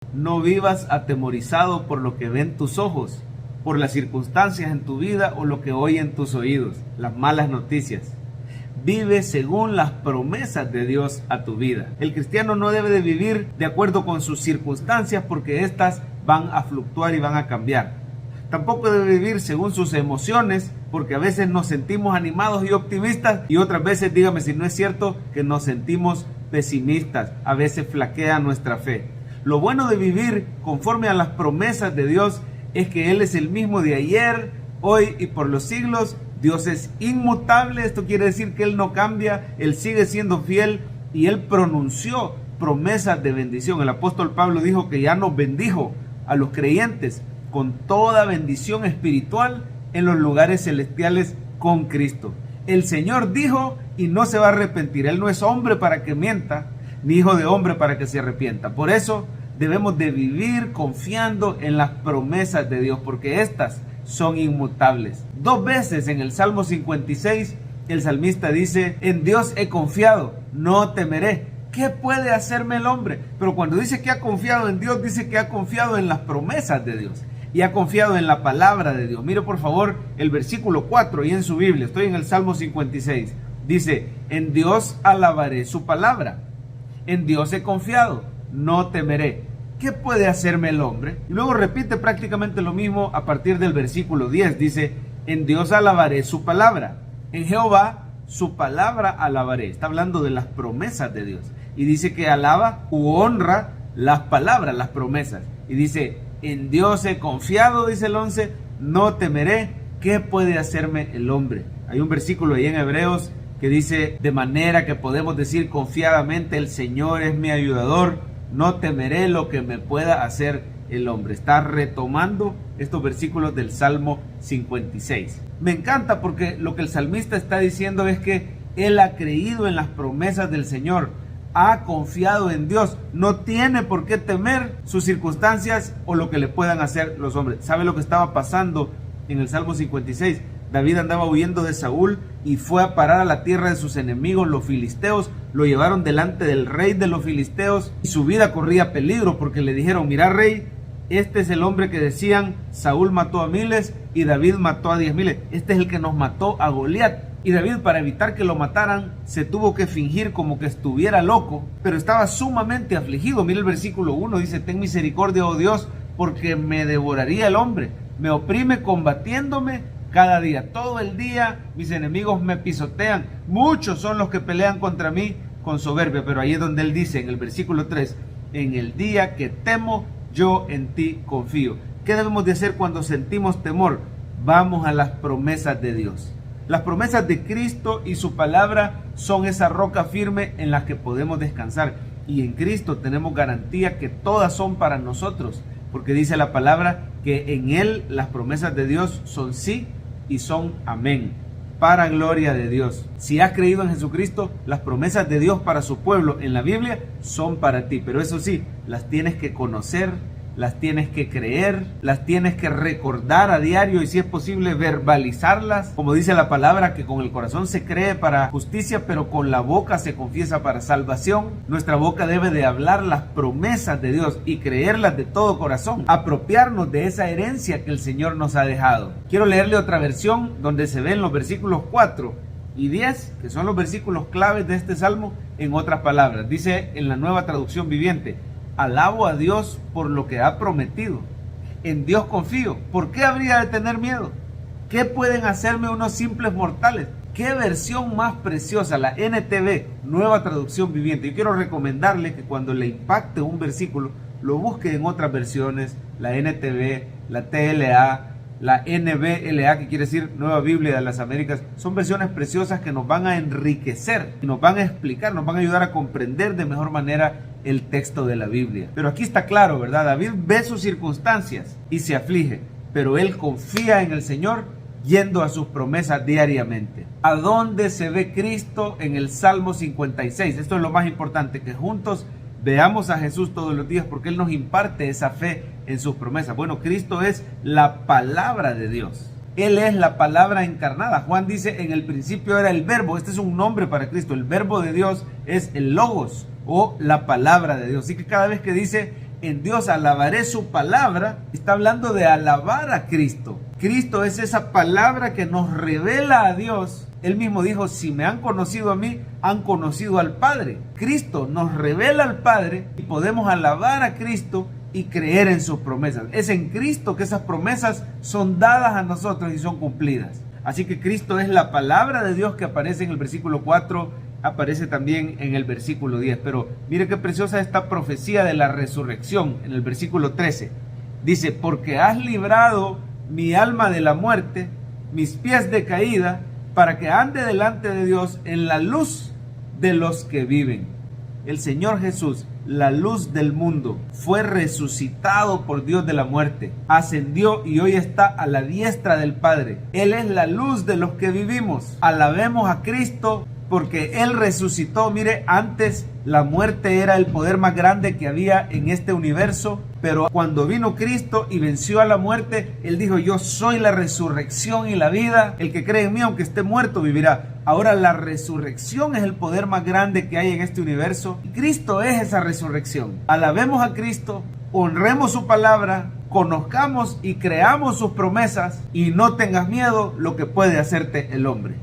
No vivas atemorizado por lo que ven tus ojos, por las circunstancias en tu vida o lo que oyen tus oídos, las malas noticias. Vive según las promesas de Dios a tu vida. El cristiano no debe de vivir de acuerdo con sus circunstancias porque éstas van a fluctuar y van a cambiar. Tampoco debe vivir según sus emociones porque a veces nos sentimos animados y optimistas y otras veces, dígame si no es cierto, que nos sentimos pesimistas. A veces flaquea nuestra fe. Lo bueno de vivir conforme a las promesas de Dios es que Él es el mismo de ayer, hoy y por los siglos. Dios es inmutable, esto quiere decir que Él no cambia, Él sigue siendo fiel y Él pronunció promesas de bendición. El apóstol Pablo dijo que ya nos bendijo a los creyentes con toda bendición espiritual en los lugares celestiales con Cristo. El Señor dijo y no se va a arrepentir. Él no es hombre para que mienta, ni hijo de hombre para que se arrepienta. Por eso debemos de vivir confiando en las promesas de Dios, porque estas son inmutables. 2 veces en el Salmo 56 el salmista dice: en Dios he confiado, no temeré. ¿Qué puede hacerme el hombre? Pero cuando dice que ha confiado en Dios, dice que ha confiado en las promesas de Dios y ha confiado en la palabra de Dios. Mire por favor el versículo 4 y en su Biblia, estoy en el Salmo 56, dice: en Dios alabaré su palabra, en Dios he confiado, no temeré. ¿Qué puede hacerme el hombre? Y luego repite prácticamente lo mismo a partir del versículo 10. Dice: en Dios alabaré su palabra, en Jehová su palabra alabaré. Está hablando de las promesas de Dios. Y dice que alaba u honra las palabras, las promesas. Y dice: en Dios he confiado, dice el 11, no temeré. ¿Qué puede hacerme el hombre? Hay un versículo ahí en Hebreos que dice: de manera que podemos decir confiadamente, el Señor es mi ayudador, no temeré lo que me pueda hacer el hombre. Está retomando estos versículos del Salmo 56. Me encanta porque lo que el salmista está diciendo es que él ha creído en las promesas del Señor, ha confiado en Dios, no tiene por qué temer sus circunstancias o lo que le puedan hacer los hombres. ¿Sabe lo que estaba pasando en el Salmo 56? David andaba huyendo de Saúl y fue a parar a la tierra de sus enemigos, los filisteos. Lo llevaron delante del rey de los filisteos y su vida corría peligro porque le dijeron: mira, rey, este es el hombre que decían Saúl mató a miles y David mató a 10,000. Este es el que nos mató a Goliat. Y David, para evitar que lo mataran, se tuvo que fingir como que estuviera loco, pero estaba sumamente afligido. Mira el versículo 1, dice: ten misericordia, oh Dios, porque me devoraría el hombre. Me oprime combatiéndome cada día. Todo el día mis enemigos me pisotean. Muchos son los que pelean contra mí con soberbia. Pero ahí es donde él dice en el versículo 3: en el día que temo, yo en ti confío. ¿Qué debemos de hacer cuando sentimos temor? Vamos a las promesas de Dios. Las promesas de Cristo y su palabra son esa roca firme en la que podemos descansar. Y en Cristo tenemos garantía que todas son para nosotros, porque dice la palabra que en Él las promesas de Dios son sí y son amén, para gloria de Dios. Si has creído en Jesucristo, las promesas de Dios para su pueblo en la Biblia son para ti, pero eso sí, las tienes que conocer, las tienes que creer, las tienes que recordar a diario y, si es posible, verbalizarlas. Como dice la palabra, que con el corazón se cree para justicia, pero con la boca se confiesa para salvación. Nuestra boca debe de hablar las promesas de Dios y creerlas de todo corazón, apropiarnos de esa herencia que el Señor nos ha dejado. Quiero leerle otra versión donde se ven los versículos 4 y 10, que son los versículos claves de este salmo, en otras palabras. Dice en la Nueva Traducción Viviente: alabo a Dios por lo que ha prometido. En Dios confío. ¿Por qué habría de tener miedo? ¿Qué pueden hacerme unos simples mortales? ¿Qué versión más preciosa? La NTV, Nueva Traducción Viviente. Yo quiero recomendarle que cuando le impacte un versículo, lo busque en otras versiones. La NTV, la TLA, la NBLA, que quiere decir Nueva Biblia de las Américas. Son versiones preciosas que nos van a enriquecer, y nos van a explicar, nos van a ayudar a comprender de mejor manera el texto de la Biblia. Pero aquí está claro, ¿verdad? David ve sus circunstancias y se aflige, pero él confía en el Señor, yendo a sus promesas diariamente. ¿A dónde se ve Cristo en el Salmo 56? Esto es lo más importante, que juntos veamos a Jesús todos los días, porque Él nos imparte esa fe en sus promesas. Bueno, Cristo es la palabra de Dios. Él es la palabra encarnada. Juan dice: en el principio era el verbo. Este es un nombre para Cristo. El verbo de Dios es el logos, o la palabra de Dios. Así que cada vez que dice en Dios, alabaré su palabra, está hablando de alabar a Cristo. Cristo es esa palabra que nos revela a Dios. Él mismo dijo, si me han conocido a mí, han conocido al Padre. Cristo nos revela al Padre y podemos alabar a Cristo y creer en sus promesas. Es en Cristo que esas promesas son dadas a nosotros y son cumplidas. Así que Cristo es la palabra de Dios que aparece en el versículo 4, aparece también en el versículo 10. Pero mire qué preciosa esta profecía de la resurrección en el versículo 13. Dice, porque has librado mi alma de la muerte, mis pies de caída, para que ande delante de Dios en la luz de los que viven. El Señor Jesús, la luz del mundo, fue resucitado por Dios de la muerte, ascendió y hoy está a la diestra del Padre. Él es la luz de los que vivimos. Alabemos a Cristo porque Él resucitó. Mire, antes la muerte era el poder más grande que había en este universo, pero cuando vino Cristo y venció a la muerte, Él dijo, yo soy la resurrección y la vida, el que cree en mí aunque esté muerto vivirá. Ahora la resurrección es el poder más grande que hay en este universo y Cristo es esa resurrección. Alabemos a Cristo, honremos su palabra, conozcamos y creamos sus promesas y no tengas miedo lo que puede hacerte el hombre.